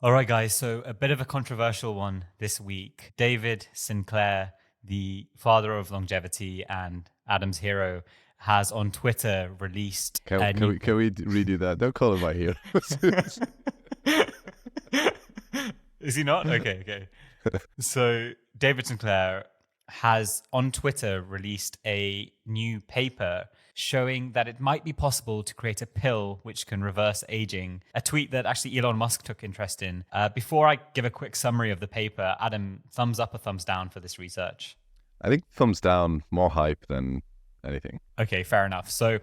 All right, guys. So a bit of a controversial one this week. David Sinclair, the father of longevity and Adam's hero, has on Twitter released Can, a can new we can we redo that? Don't call him my hero. Is he not? Okay, okay. So David Sinclair has on Twitter released a new paper showing that it might be possible to create a pill which can reverse aging. A tweet that actually Elon Musk took interest in. Before I give a quick summary of the paper, Adam, thumbs up or thumbs down for this research? I think thumbs down, more hype than anything. Okay, fair enough. So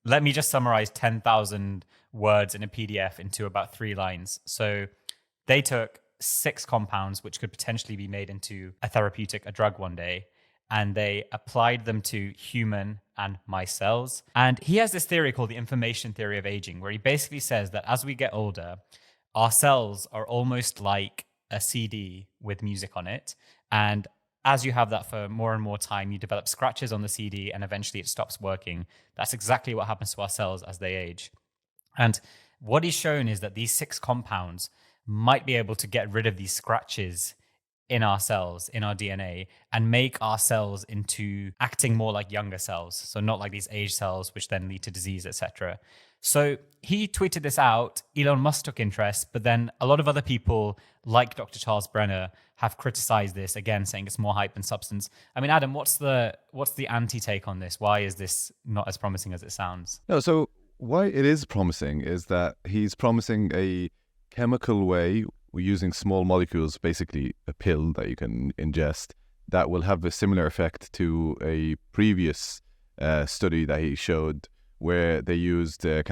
let me just summarize 10,000 words in a PDF into about 3 lines. So they took 6 compounds, which could potentially be made into a therapeutic, a drug one day, and they applied them to human and mice cells. And he has this theory called the information theory of aging, where he basically says that as we get older, our cells are almost like a CD with music on it. And as you have that for more and more time, you develop scratches on the CD and eventually it stops working. That's exactly what happens to our cells as they age. And what he's shown is that these 6 compounds might be able to get rid of these scratches in our cells, in our DNA, and make our cells into acting more like younger cells. So not like these age cells, which then lead to disease, etc. So he tweeted this out. Elon Musk took interest, but then a lot of other people, like Dr. Charles Brenner, have criticized this again, saying it's more hype than substance. I mean, Adam, what's the anti-take on this? Why is this not as promising as it sounds? No, so why it is promising is that he's promising a chemical way using small molecules, basically a pill that you can ingest, that will have a similar effect to a previous study that he showed where they used a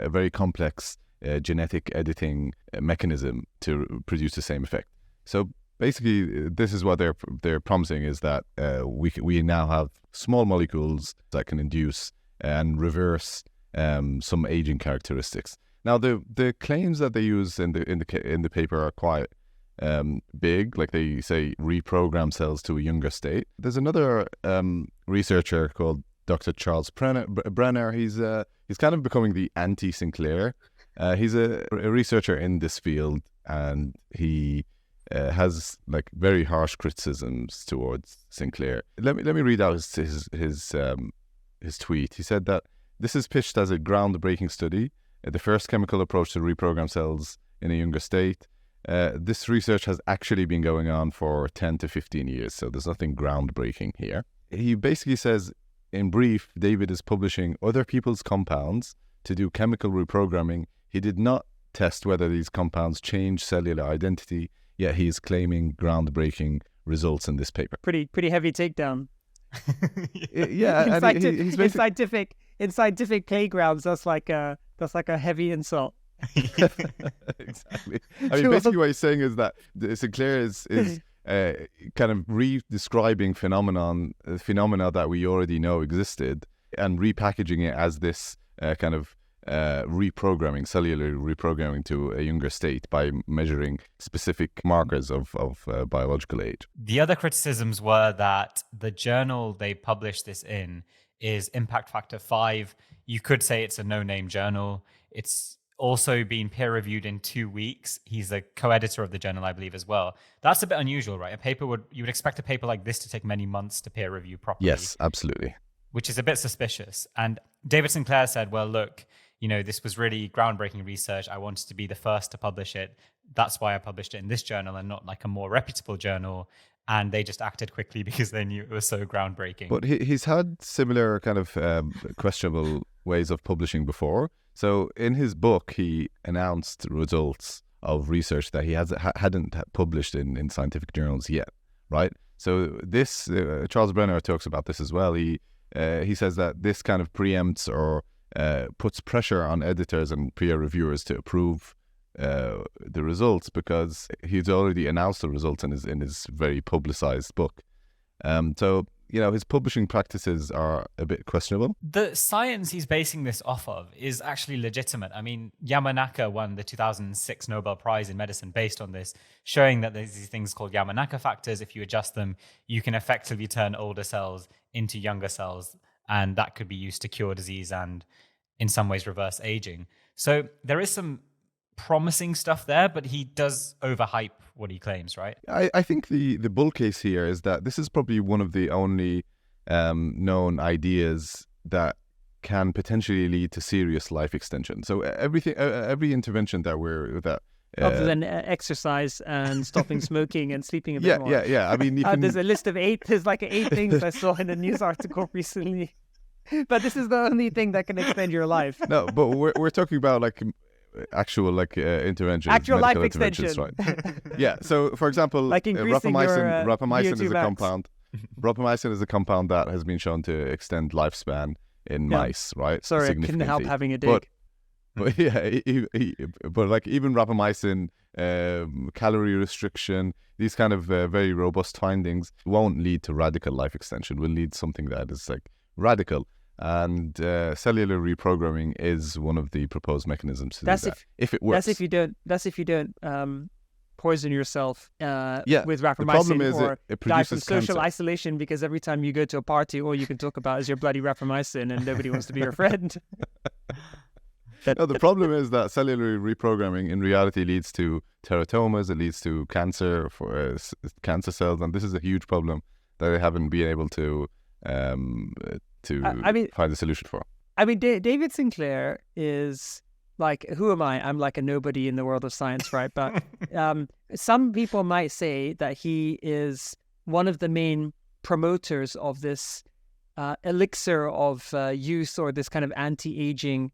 very complex genetic editing mechanism to produce the same effect. So basically, this is what they're promising, is that we now have small molecules that can induce and reverse some aging characteristics. Now, the claims that they use in the paper are quite big. Like they say, reprogram cells to a younger state. There's another researcher called Dr. Charles Brenner. He's kind of becoming the anti-Sinclair. He's a researcher in this field, and he has like very harsh criticisms towards Sinclair. Let me read out his tweet. He said that this is pitched as a groundbreaking study, the first chemical approach to reprogram cells in a younger state. This research has actually been going on for 10 to 15 years, so there's nothing groundbreaking here. He basically says, in brief, David is publishing other people's compounds to do chemical reprogramming. He did not test whether these compounds change cellular identity, yet he is claiming groundbreaking results in this paper. Pretty heavy takedown. Yeah, he's basically... in scientific playgrounds, that's like a heavy insult. Exactly. I mean, basically what he's saying is that Sinclair is kind of re-describing phenomena that we already know existed and repackaging it as this kind of reprogramming, cellular reprogramming to a younger state by measuring specific markers of biological age. The other criticisms were that the journal they published this in is Impact Factor 5. You could say it's a no-name journal. It's also been peer-reviewed in 2 weeks. He's a co-editor of the journal, I believe, as well. That's a bit unusual, right? You would expect a paper like this to take many months to peer review properly. Yes, absolutely. Which is a bit suspicious. And David Sinclair said, well, look, this was really groundbreaking research. I wanted to be the first to publish it. That's why I published it in this journal and not like a more reputable journal. And they just acted quickly because they knew it was so groundbreaking. But he's had similar kind of questionable ways of publishing before. So in his book, he announced results of research that he hadn't published in scientific journals yet, right? So this, Charles Brenner talks about this as well. He says that this kind of preempts or puts pressure on editors and peer reviewers to approve the results because he's already announced the results in his very publicized book. So his publishing practices are a bit questionable. The science he's basing this off of is actually legitimate. I mean, Yamanaka won the 2006 Nobel Prize in Medicine based on this, showing that there's these things called Yamanaka factors. If you adjust them, you can effectively turn older cells into younger cells, and that could be used to cure disease and in some ways reverse aging. So there is some promising stuff there, but he does overhype what he claims, right? I think the bull case here is that this is probably one of the only known ideas that can potentially lead to serious life extension. So every intervention other than exercise and stopping smoking and sleeping a bit more. Yeah. I mean, there's a list of 8. There's like 8 things I saw in a news article recently. But this is the only thing that can extend your life. No, but we're talking about like actual interventions, actual life interventions, extension, right? Yeah. So, for example, like rapamycin is a VO2 max. compound. Rapamycin is a compound that has been shown to extend lifespan in mice, right? Sorry, I couldn't help having a dig. But yeah, but like even rapamycin, calorie restriction, these kind of very robust findings won't lead to radical life extension. Will lead to something that is like radical. And cellular reprogramming is one of the proposed mechanisms to do that. If it works. That's if you don't poison yourself with rapamycin, the problem is or it die from produces social cancer. Isolation, because every time you go to a party, all you can talk about is your bloody rapamycin and nobody wants to be your friend. No, the problem is that cellular reprogramming in reality leads to teratomas. It leads to cancer for cancer cells, and this is a huge problem that they haven't been able to find a solution for. I mean, David Sinclair is like, who am I? I'm like a nobody in the world of science, right? But some people might say that he is one of the main promoters of this elixir of youth, or this kind of anti-aging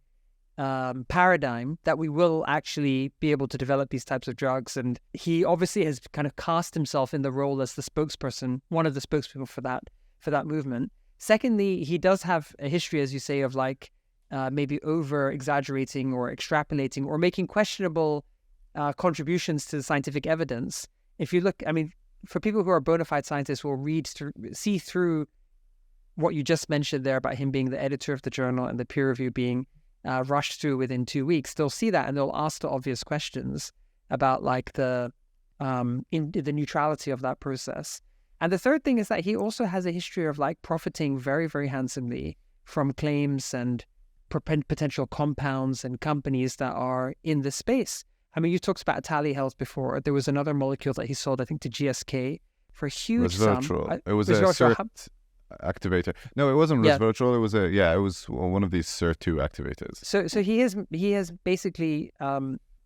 paradigm that we will actually be able to develop these types of drugs. And he obviously has kind of cast himself in the role as the spokesperson, one of the spokespeople for that movement. Secondly, he does have a history, as you say, of like maybe over exaggerating or extrapolating or making questionable contributions to the scientific evidence. If you look, I mean, for people who are bona fide scientists, will see through what you just mentioned there about him being the editor of the journal and the peer review being rushed through within 2 weeks. They'll see that and they'll ask the obvious questions about like the neutrality of that process. And the third thing is that he also has a history of like profiting very, very handsomely from claims and potential compounds and companies that are in the space. I mean, you talked about telehealth before. There was another molecule that he sold, I think, to GSK for a huge sum. It was a SIRT activator. No, it wasn't resveratrol. It was one of these SIRT2 activators. So he has basically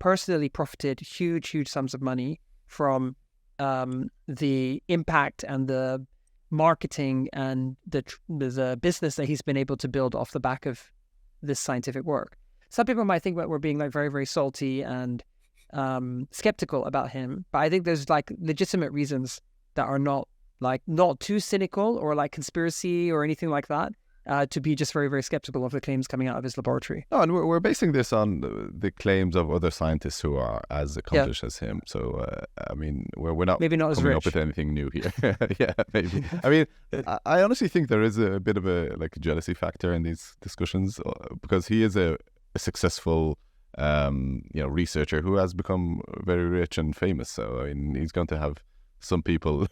personally profited huge sums of money from the impact and the marketing and the business that he's been able to build off the back of this scientific work. Some people might think that we're being like very, very salty and skeptical about him, but I think there's like legitimate reasons that are not too cynical or like conspiracy or anything like that to be just very, very skeptical of the claims coming out of his laboratory. No, and we're basing this on the claims of other scientists who are as accomplished as him. So, I mean, we're not maybe not as coming rich. up with anything new here. Yeah, maybe. I mean, I honestly think there is a bit of a jealousy factor in these discussions because he is a successful researcher who has become very rich and famous. So, I mean, he's going to have some people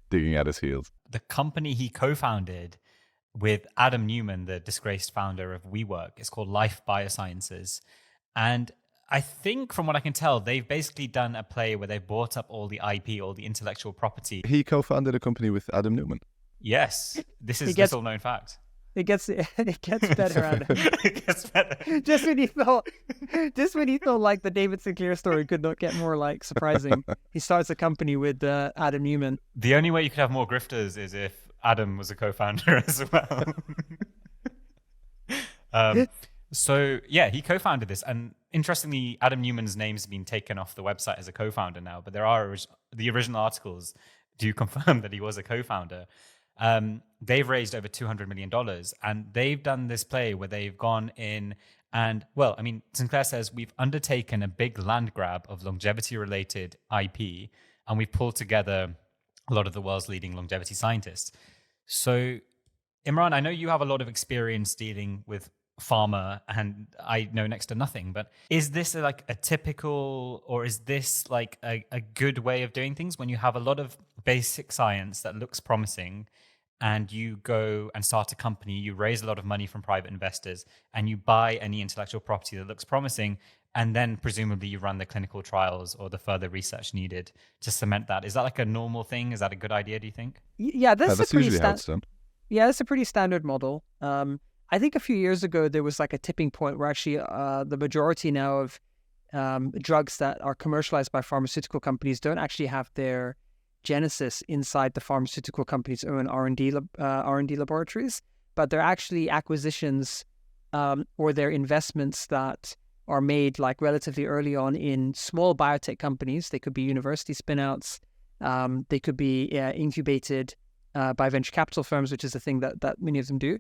digging at his heels. The company he co-founded with Adam Neuman, the disgraced founder of WeWork, is called Life Biosciences. And I think from what I can tell, they've basically done a play where they bought up all the IP, all the intellectual property. He co-founded a company with Adam Neuman. Yes, this is little known fact. It gets better, Adam. It gets better. Just when he thought like the David Sinclair story could not get more like surprising, he starts a company with Adam Neuman. The only way you could have more grifters is if Adam was a co-founder as well. So yeah, he co-founded this, and interestingly, Adam Neuman's name's been taken off the website as a co-founder now, but there are the original articles do confirm that he was a co-founder. They've raised over $200 million, and they've done this play where they've gone in and, well, I mean, Sinclair says we've undertaken a big land grab of longevity-related IP, and we've pulled together a lot of the world's leading longevity scientists. So, Imran, I know you have a lot of experience dealing with pharma, and I know next to nothing, but is this like a typical, or is this like a good way of doing things when you have a lot of basic science that looks promising and you go and start a company, you raise a lot of money from private investors and you buy any intellectual property that looks promising, and then presumably you run the clinical trials or the further research needed to cement that. Is that like a normal thing? Is that a good idea, do you think? Yeah, That's usually how it's done. Yeah, that's a pretty standard model. I think a few years ago there was like a tipping point where actually the majority now of drugs that are commercialized by pharmaceutical companies don't actually have their genesis inside the pharmaceutical company's own R&D laboratories, but they're actually acquisitions or they're investments that are made like relatively early on in small biotech companies. They could be university spinouts. They could be incubated by venture capital firms, which is a thing that many of them do.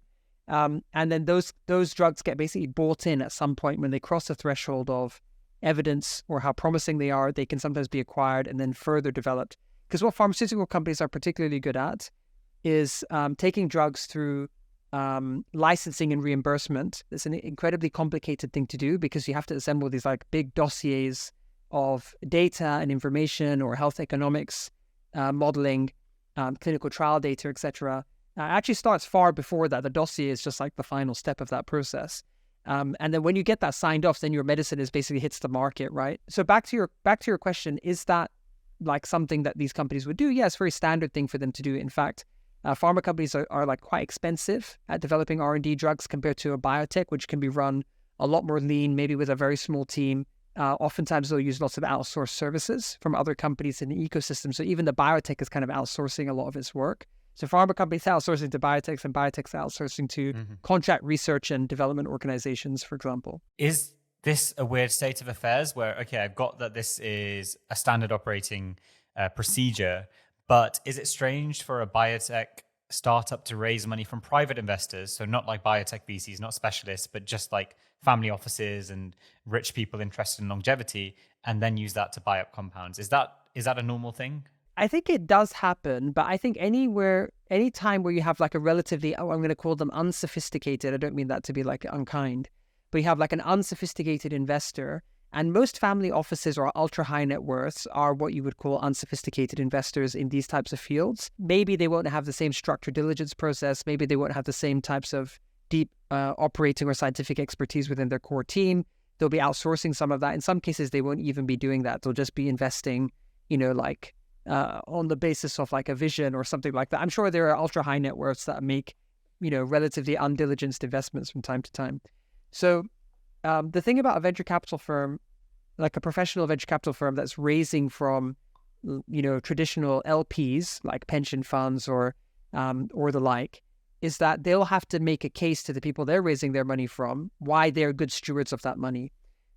And then those drugs get basically bought in at some point when they cross a threshold of evidence or how promising they are. They can sometimes be acquired and then further developed. Because what pharmaceutical companies are particularly good at is taking drugs through licensing and reimbursement. It's an incredibly complicated thing to do because you have to assemble these like big dossiers of data and information or health economics, modeling, clinical trial data, etc. Actually starts far before that. The dossier is just like the final step of that process. And then when you get that signed off, then your medicine is basically hits the market, right? So back to your question, is that like something that these companies would do? Yeah, it's a very standard thing for them to do. In fact, pharma companies are like quite expensive at developing R&D drugs compared to a biotech, which can be run a lot more lean, maybe with a very small team. Oftentimes they'll use lots of outsourced services from other companies in the ecosystem. So even the biotech is kind of outsourcing a lot of its work. So pharma companies are outsourcing to biotechs and biotechs are outsourcing to contract research and development organizations, for example. Is this a weird state of affairs where, okay, I've got that this is a standard operating procedure, but is it strange for a biotech startup to raise money from private investors? So not like biotech VCs, not specialists, but just like family offices and rich people interested in longevity, and then use that to buy up compounds. Is that a normal thing? I think it does happen, but I think any time where you have like a relatively, I'm going to call them unsophisticated, I don't mean that to be like unkind, but you have like an unsophisticated investor, and most family offices or ultra high net worths are what you would call unsophisticated investors in these types of fields. Maybe they won't have the same structured diligence process. Maybe they won't have the same types of deep operating or scientific expertise within their core team. They'll be outsourcing some of that. In some cases, they won't even be doing that. They'll just be investing, like on the basis of like a vision or something like that. I'm sure there are ultra high net worths that make, relatively undiligenced investments from time to time. So the thing about a venture capital firm, like a professional venture capital firm that's raising from, traditional LPs like pension funds or the like, is that they'll have to make a case to the people they're raising their money from why they're good stewards of that money.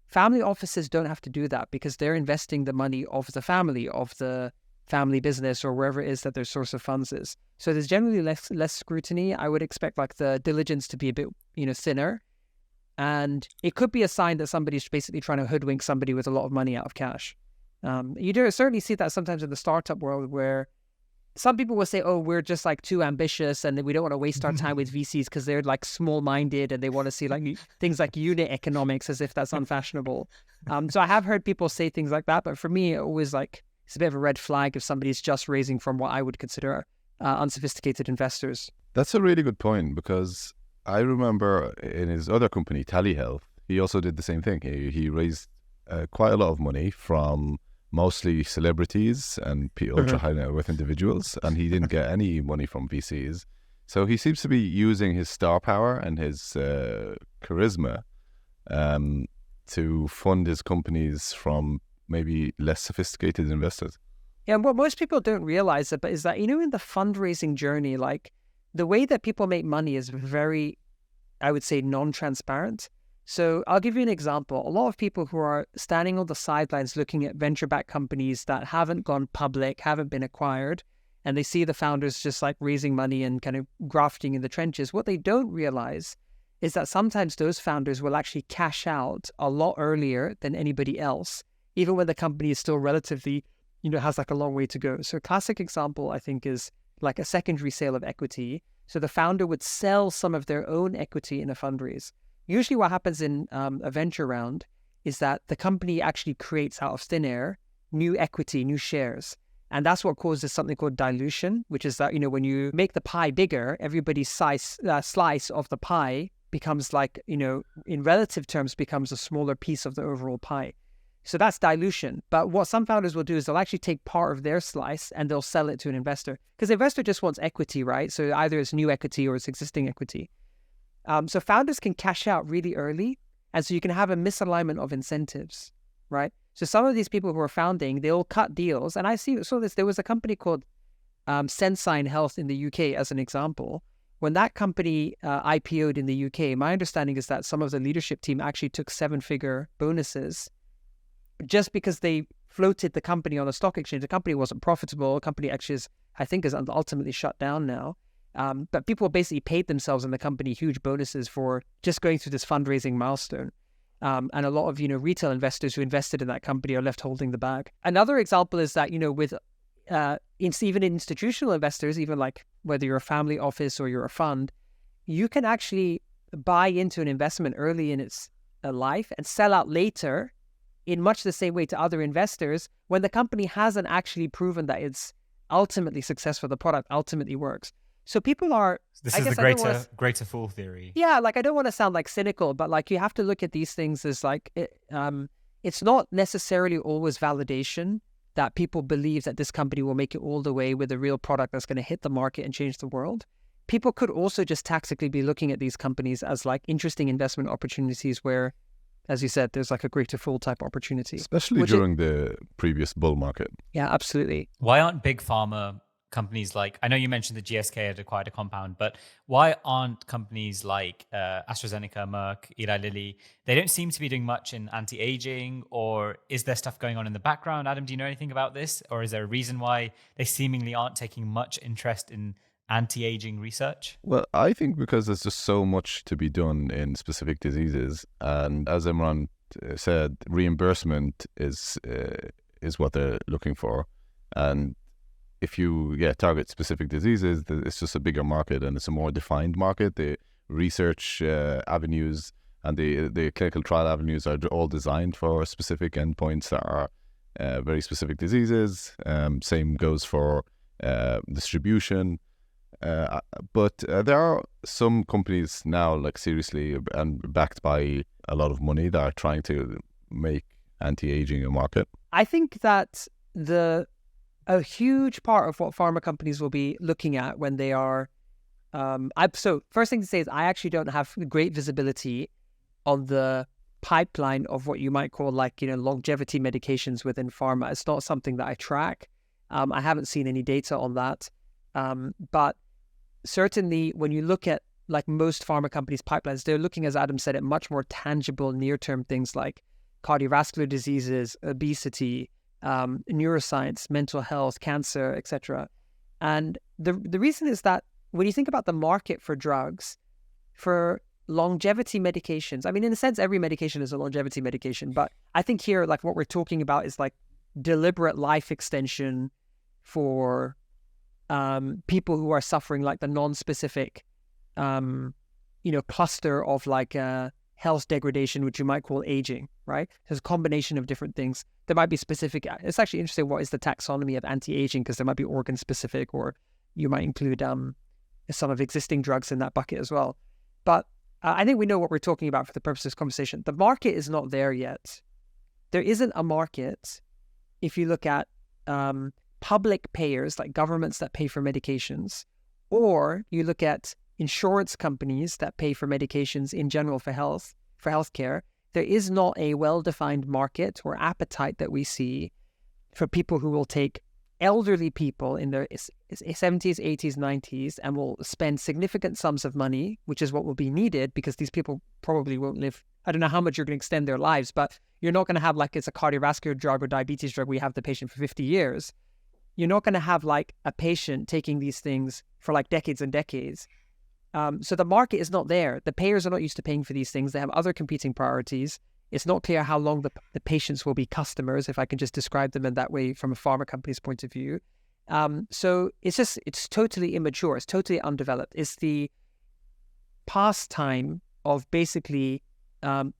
Family offices don't have to do that because they're investing the money of the family business or wherever it is that their source of funds is. So there's generally less scrutiny. I would expect like the diligence to be a bit, thinner. And it could be a sign that somebody's basically trying to hoodwink somebody with a lot of money out of cash. You do certainly see that sometimes in the startup world where some people will say, oh, we're just like too ambitious and we don't want to waste our time with VCs because they're like small-minded and they want to see like things like unit economics as if that's unfashionable. So I have heard people say things like that, but for me, it always like it's a bit of a red flag if somebody's just raising from what I would consider unsophisticated investors. That's a really good point because I remember in his other company, Tally Health, he also did the same thing. He raised quite a lot of money from mostly celebrities and ultra high net worth individuals, and he didn't get any money from VCs. So he seems to be using his star power and his charisma to fund his companies from maybe less sophisticated investors. Yeah, and what most people don't realize is that, in the fundraising journey, like the way that people make money is very, I would say, non-transparent. So I'll give you an example. A lot of people who are standing on the sidelines looking at venture-backed companies that haven't gone public, haven't been acquired, and they see the founders just like raising money and kind of grafting in the trenches. What they don't realize is that sometimes those founders will actually cash out a lot earlier than anybody else, even when the company is still relatively, has like a long way to go. So a classic example, I think, is like a secondary sale of equity. So the founder would sell some of their own equity in a fundraise. Usually what happens in a venture round is that the company actually creates out of thin air new equity, new shares. And that's what causes something called dilution, which is that, when you make the pie bigger, everybody's slice of the pie becomes like, in relative terms, becomes a smaller piece of the overall pie. So that's dilution. But what some founders will do is they'll actually take part of their slice and they'll sell it to an investor, because the investor just wants equity, right? So either it's new equity or it's existing equity. So founders can cash out really early, and so you can have a misalignment of incentives, right? So some of these people who are founding, they'll cut deals. And I saw this. There was a company called Sensign Health in the UK as an example. When that company IPO'd in the UK, my understanding is that some of the leadership team actually took 7-figure bonuses just because they floated the company on a stock exchange. The company wasn't profitable. The company actually I think is ultimately shut down now. But people basically paid themselves in the company huge bonuses for just going through this fundraising milestone. And a lot of, retail investors who invested in that company are left holding the bag. Another example is that, with even institutional investors, even like whether you're a family office or you're a fund, you can actually buy into an investment early in its life and sell out later in much the same way to other investors when the company hasn't actually proven that it's ultimately successful, the product ultimately works. So people are... This is the greater fool theory. Yeah, like I don't want to sound like cynical, but like you have to look at these things as like, it's not necessarily always validation that people believe that this company will make it all the way with a real product that's going to hit the market and change the world. People could also just tactically be looking at these companies as like interesting investment opportunities where, as you said, there's like a greater fool type opportunity. Especially during the previous bull market. Yeah, absolutely. Why aren't big pharma companies like, I know you mentioned the GSK had acquired a compound, but why aren't companies like AstraZeneca, Merck, Eli Lilly, they don't seem to be doing much in anti-aging, or is there stuff going on in the background? Adam, do you know anything about this? Or is there a reason why they seemingly aren't taking much interest in anti-aging research? Well, I think because there's just so much to be done in specific diseases. And as Imran said, reimbursement is what they're looking for. And if you target specific diseases, it's just a bigger market and it's a more defined market. The research avenues and the clinical trial avenues are all designed for specific endpoints that are very specific diseases. Same goes for distribution. But there are some companies now, like seriously, and backed by a lot of money, that are trying to make anti-aging a market. I think that a huge part of what pharma companies will be looking at when they are... so first thing to say is I actually don't have great visibility on the pipeline of what you might call like, longevity medications within pharma. It's not something that I track. I haven't seen any data on that. But certainly when you look at like most pharma companies' pipelines, they're looking, as Adam said, at much more tangible near-term things like cardiovascular diseases, obesity, neuroscience, mental health, cancer, etc. And the reason is that when you think about the market for drugs, for longevity medications, I mean, in a sense, every medication is a longevity medication, but I think here, like what we're talking about is like deliberate life extension for people who are suffering like the non-specific, cluster of like health degradation, which you might call aging, right? There's a combination of different things. There might be specific... It's actually interesting what is the taxonomy of anti-aging, because there might be organ-specific, or you might include some of existing drugs in that bucket as well. But I think we know what we're talking about for the purpose of this conversation. The market is not there yet. There isn't a market if you look at public payers, like governments that pay for medications, or you look at insurance companies that pay for medications in general for healthcare. There is not a well-defined market or appetite that we see for people who will take elderly people in their 70s, 80s, 90s and will spend significant sums of money, which is what will be needed because these people probably won't live. I don't know how much you're going to extend their lives, but you're not going to have like it's a cardiovascular drug or diabetes drug where you have the patient for 50 years. You're not going to have like a patient taking these things for like decades and decades. So the market is not there. The payers are not used to paying for these things. They have other competing priorities. It's not clear how long the patients will be customers, if I can just describe them in that way from a pharma company's point of view. So it's totally immature. It's totally undeveloped. It's the pastime of basically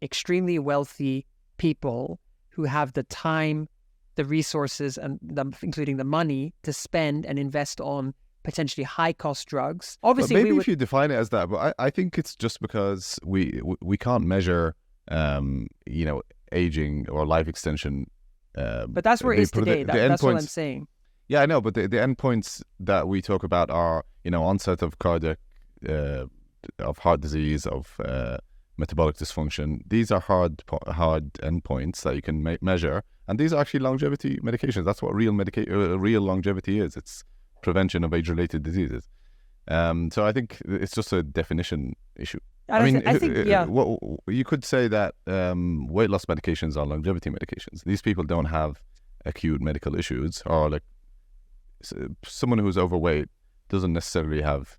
extremely wealthy people who have the time, the resources, and including the money to spend and invest on potentially high-cost drugs. But Obviously, maybe if you define it as that, but I think it's just because we can't measure, aging or life extension. But that's where it is today. That's what I'm saying. Yeah, I know, but the endpoints that we talk about are, onset of cardiac, of heart disease, of metabolic dysfunction. These are hard endpoints that you can measure, and these are actually longevity medications. That's what real longevity is. It's prevention of age-related diseases. So I think it's just a definition issue. I think you could say that weight loss medications are longevity medications. These people don't have acute medical issues, or like someone who's overweight doesn't necessarily have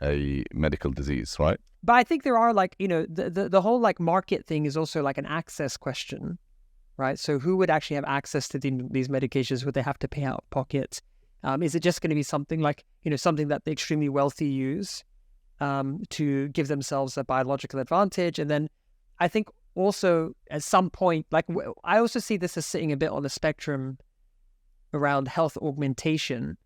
a medical disease, right? But I think there are the whole market thing is also like an access question, right? So who would actually have access to these medications? Would they have to pay out of pocket? Is it just going to be something something that the extremely wealthy use to give themselves a biological advantage? And then I think also at some point, I also see this as sitting a bit on the spectrum around health augmentation.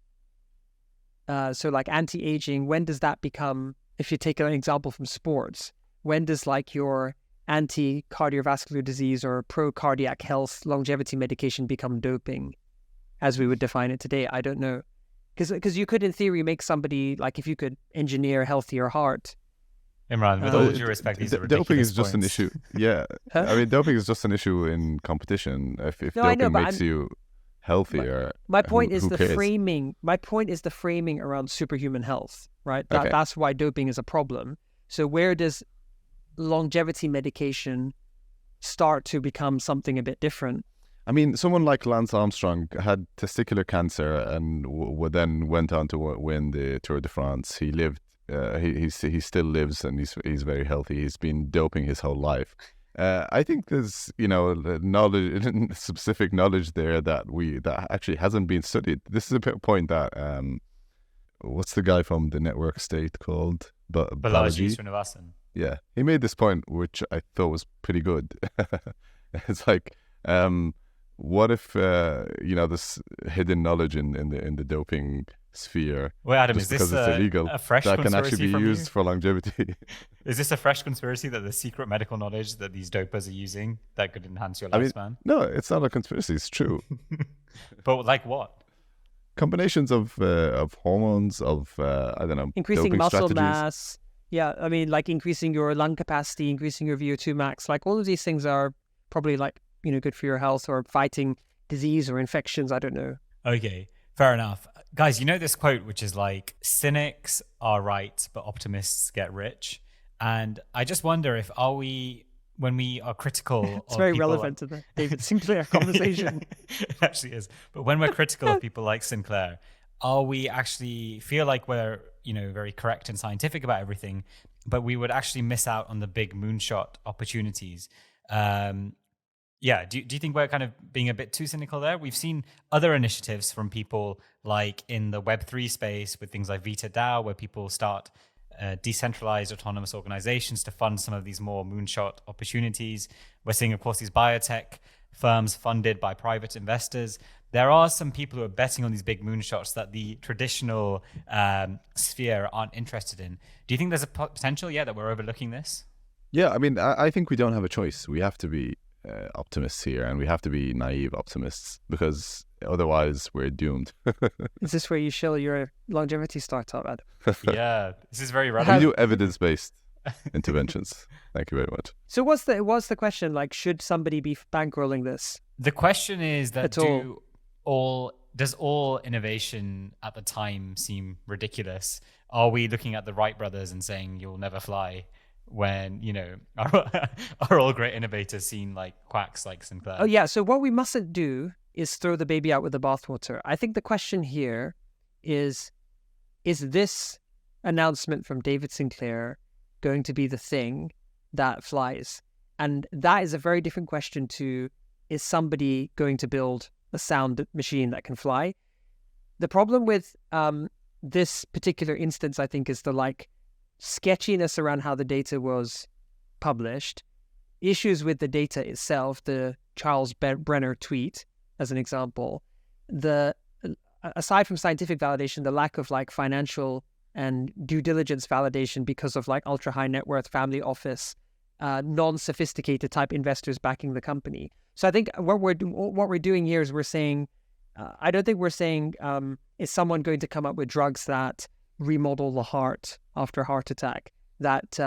So anti-aging, when does that become, if you take an example from sports, when does your anti-cardiovascular disease or pro-cardiac health longevity medication become doping, as we would define it today? I don't know. Because you could, in theory, make somebody, if you could engineer a healthier heart. Imran, with all due respect, these are ridiculous doping is just an points. issue. Yeah. Huh? I mean, doping is just an issue in competition. If doping makes you healthier, my point is who the cares? framing. My point is the framing around superhuman health, right? That's why doping is a problem. So where does longevity medication start to become something a bit different? I mean, someone like Lance Armstrong had testicular cancer and then went on to win the Tour de France. He lived. He still lives, and he's very healthy. He's been doping his whole life. I think there's knowledge, specific knowledge there that actually hasn't been studied. This is a point that what's the guy from the network state called? Balaji Srinivasan. Yeah, he made this point, which I thought was pretty good. It's like, what if this hidden knowledge in the doping sphere? Wait, Adam, just is this because it's illegal, a fresh that conspiracy can actually be from used you? for longevity? Is this a fresh conspiracy that the secret medical knowledge that these dopers are using that could enhance your lifespan? No, it's not a conspiracy. It's true. But like what? Combinations of hormones, of I don't know, Increasing doping muscle strategies. mass. Yeah, I mean, increasing your lung capacity, increasing your VO2 max. All of these things are probably good for your health or fighting disease or infections. I don't know. Okay, fair enough. Guys, this quote, which is cynics are right, but optimists get rich. And I just wonder if when we are critical It's of very people relevant to the David Sinclair conversation. It actually is. But when we're critical of people like Sinclair, are we actually feel like we're, very correct and scientific about everything, but we would actually miss out on the big moonshot opportunities? Yeah, do you think we're kind of being a bit too cynical there? We've seen other initiatives from people like in the Web3 space with things like VitaDAO, where people start decentralized autonomous organizations to fund some of these more moonshot opportunities. We're seeing, of course, these biotech firms funded by private investors. There are some people who are betting on these big moonshots that the traditional sphere aren't interested in. Do you think there's a potential, that we're overlooking this? Yeah, I mean, I think we don't have a choice. We have to be optimists here, and we have to be naive optimists, because otherwise we're doomed. Is this where you show your longevity startup, Adam? Yeah, this is very We relevant. do evidence-based interventions. Thank you very much. So what's the question? Should somebody be bankrolling this? The question is that At does all innovation at the time seem ridiculous? Are we looking at the Wright brothers and saying you'll never fly, when are all great innovators seen like quacks like Sinclair? Oh yeah. So what we mustn't do is throw the baby out with the bathwater. I think the question here is this announcement from David Sinclair going to be the thing that flies? And that is a very different question to, is somebody going to build a sound machine that can fly? The problem with this particular instance, I think, is the sketchiness around how the data was published, issues with the data itself, the Charles Brenner tweet, as an example, the aside from scientific validation, the lack of like financial and due diligence validation because of like ultra high net worth family office, non-sophisticated type investors backing the company. So I think what we're doing here is we're saying, I don't think we're saying, is someone going to come up with drugs that remodel the heart after a heart attack, that,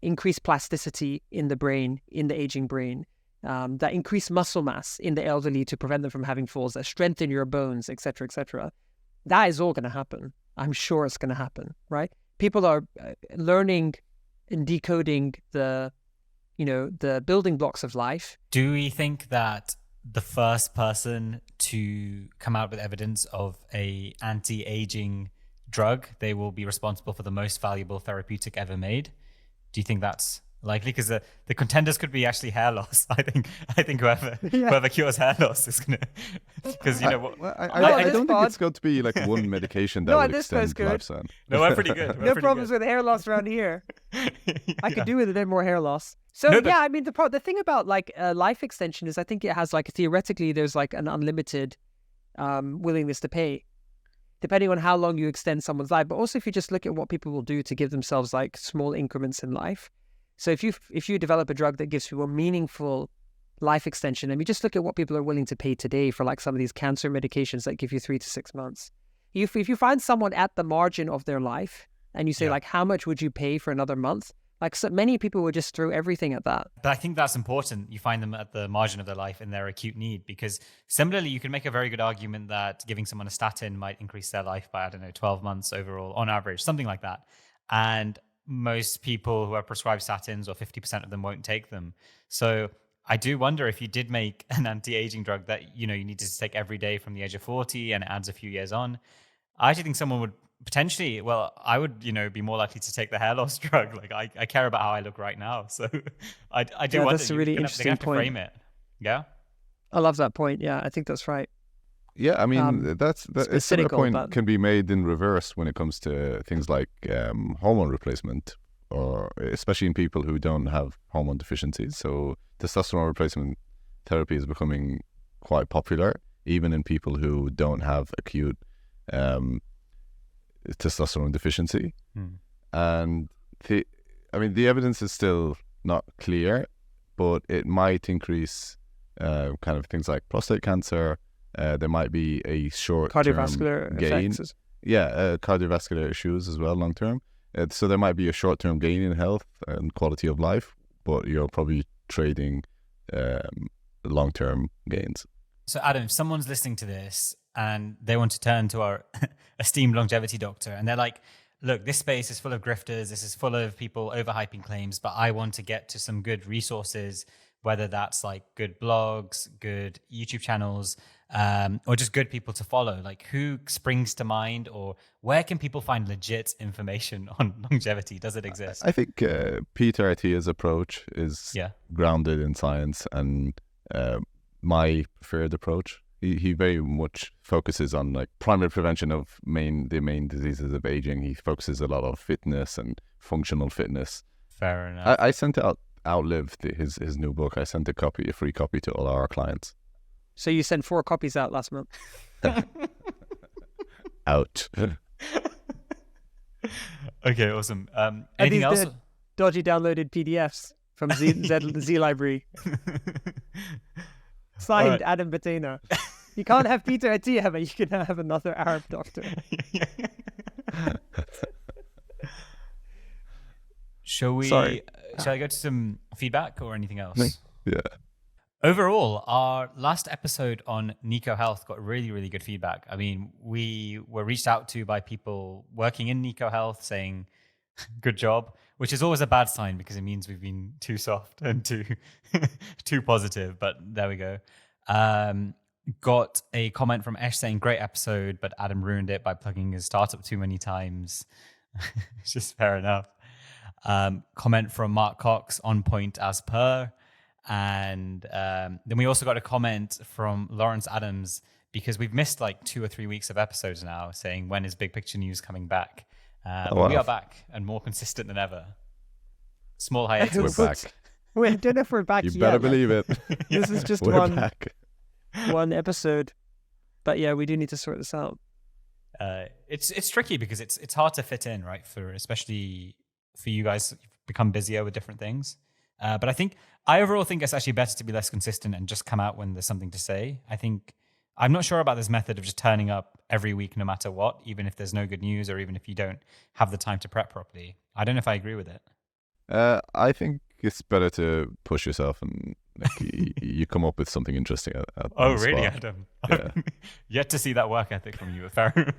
increase plasticity in the brain, in the aging brain, that increase muscle mass in the elderly to prevent them from having falls, that strengthen your bones, et cetera, et cetera. That is all going to happen. I'm sure it's going to happen, right? People are learning and decoding the building blocks of life. Do we think that the first person to come out with evidence of a anti-aging drug, they will be responsible for the most valuable therapeutic ever made? Do you think that's likely? Because the contenders could be actually hair loss. I think whoever cures hair loss is gonna, because I don't think it's going to be like one medication that would extend lifespan. No, we're pretty good. No problems with hair loss around here. I could do with a bit more hair loss. So I mean, the thing about like life extension is I think it has like theoretically there's like an unlimited willingness to pay, depending on how long you extend someone's life. But also if you just look at what people will do to give themselves like small increments in life. So if you develop a drug that gives people meaningful life extension, and you just look at what people are willing to pay today for like some of these cancer medications that give you 3 to 6 months. If you find someone at the margin of their life and you say like, how much would you pay for another month? Like so many people would just throw everything at that. But I think that's important. You find them at the margin of their life in their acute need, because similarly, you can make a very good argument that giving someone a statin might increase their life by, 12 months overall on average, something like that. And most people who are prescribed statins, or 50% of them, won't take them. So I do wonder if you did make an anti-aging drug that, you need to take every day from the age of 40 and it adds a few years on. I actually think someone would potentially, I would, be more likely to take the hair loss drug. Like I care about how I look right now. So I do wonder. That's a really interesting point. To frame it. Yeah. I love that point. Yeah, I think that's right. Yeah, I mean, a similar point can be made in reverse when it comes to things like hormone replacement, or especially in people who don't have hormone deficiencies. So testosterone replacement therapy is becoming quite popular, even in people who don't have acute testosterone deficiency. And the evidence is still not clear, but it might increase kind of things like prostate cancer. There might be a short-term cardiovascular gain. effects. Cardiovascular issues as well, long-term. So there might be a short-term gain in health and quality of life, but you're probably trading long-term gains. So Adam, if someone's listening to this and they want to turn to our esteemed longevity doctor and they're like, look, this space is full of grifters, this is full of people overhyping claims, but I want to get to some good resources, whether that's like good blogs, good YouTube channels, or just good people to follow. Like, who springs to mind, or where can people find legit information on longevity? Does it exist? I think Peter Attia's approach is grounded in science, and my preferred approach. He very much focuses on like primary prevention of the main diseases of aging. He focuses a lot on fitness and functional fitness. Fair enough. I sent out Outlive his new book. I sent a free copy to all our clients. So you sent 4 copies out last month. Out. Okay, awesome. Anything else? Dodgy downloaded PDFs from Z Library. Signed right. Adam Batena. You can't have Peter Attia, but you can have another Arab doctor. Shall I go to some feedback or anything else? Yeah. Overall, our last episode on Nico Health got really, really good feedback. I mean, we were reached out to by people working in Nico Health saying, good job, which is always a bad sign because it means we've been too soft and too positive, but there we go. Got a comment from Esh saying, great episode, but Adam ruined it by plugging his startup too many times. It's just fair enough. Comment from Mark Cox, on point as per. And then we also got a comment from Lawrence Adams, because we've missed like 2 or 3 weeks of episodes now, saying, when is Big Picture News coming back? We are back and more consistent than ever. Small hiatus. We're back. I don't know if we're back you yet. better believe it. This is just one episode. But yeah, we do need to sort this out. It's tricky because it's hard to fit in, right? Especially for you guys, you've become busier with different things. But I overall think it's actually better to be less consistent and just come out when there's something to say. I'm not sure about this method of just turning up every week no matter what, even if there's no good news or even if you don't have the time to prep properly. I don't know if I agree with it. I think it's better to push yourself and you come up with something interesting. Oh, really, spot. Adam? Yeah. Yet to see that work ethic from you. Fair enough.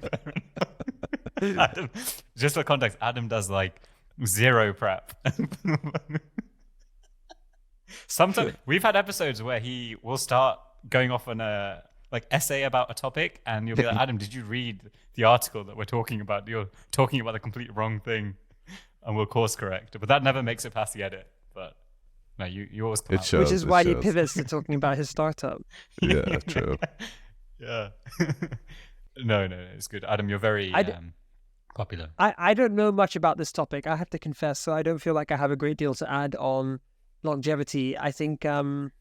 Adam, just for context, Adam does like zero prep. Sometimes we've had episodes where he will start going off on a like essay about a topic, and you'll be like, Adam, did you read the article that we're talking about? You're talking about the complete wrong thing, and we'll course correct. But that never makes it past the edit. But no, you always come It out. shows. Which is why he pivots to talking about his startup. Yeah, true. Yeah. No, it's good. Adam, you're very popular. I don't know much about this topic, I have to confess, so I don't feel like I have a great deal to add on longevity. I think I'm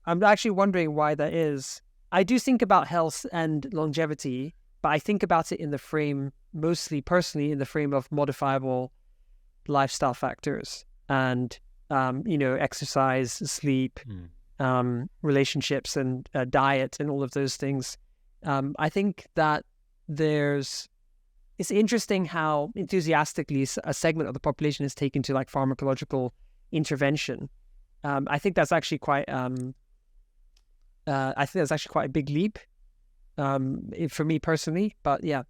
actually wondering why that is. I do think about health and longevity, but I think about it in the frame, mostly personally, in the frame of modifiable lifestyle factors and, exercise, sleep, relationships and diet and all of those things. I think that it's interesting how enthusiastically a segment of the population is taken to like pharmacological intervention. I think that's actually quite a big leap for me personally. But yeah,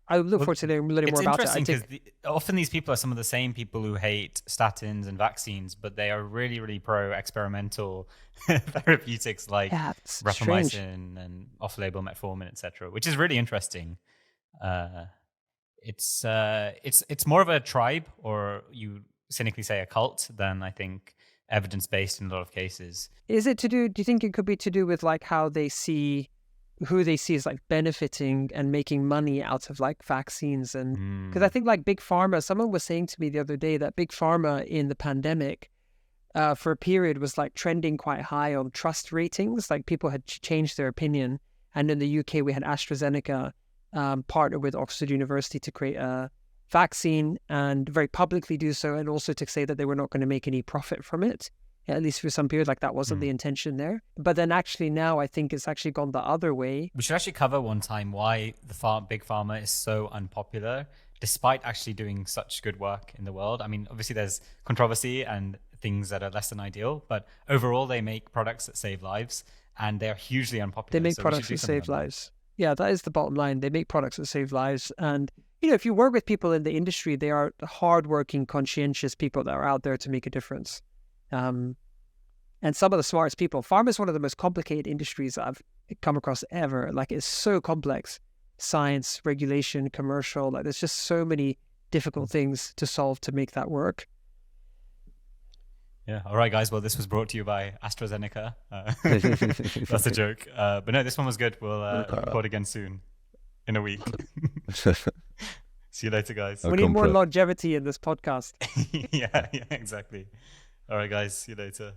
I look forward to learning more about it. It's interesting because often these people are some of the same people who hate statins and vaccines, but they are really, really pro experimental therapeutics like rapamycin and off-label metformin, etc., which is really interesting. It's more of a tribe, or you cynically say a cult, than I think evidence-based in a lot of cases. Is it do you think it could be to do with like how they see, who they see as like benefiting and making money out of like vaccines? And because I think like big pharma, someone was saying to me the other day that big pharma in the pandemic for a period was like trending quite high on trust ratings, like people had changed their opinion. And in the UK we had AstraZeneca partner with Oxford University to create a vaccine and very publicly do so, and also to say that they were not going to make any profit from it, at least for some period. Like that wasn't the intention there. But then actually now I think it's actually gone the other way. We should actually cover one time why the big pharma is so unpopular despite actually doing such good work in the world. I mean, obviously there's controversy and things that are less than ideal, but overall they make products that save lives and they're hugely unpopular. They make products that save lives. Yeah, that is the bottom line. They make products that save lives. And if you work with people in the industry, they are hardworking, conscientious people that are out there to make a difference. And some of the smartest people. Pharma is one of the most complicated industries I've come across ever. Like, it's so complex. Science, regulation, commercial. Like, there's just so many difficult things to solve to make that work. Yeah. All right, guys. Well, this was brought to you by AstraZeneca. That's a joke. But no, this one was good. We'll record again soon, in a week. See you later, guys. We need more longevity in this podcast. Yeah, exactly. All right, guys. See you later.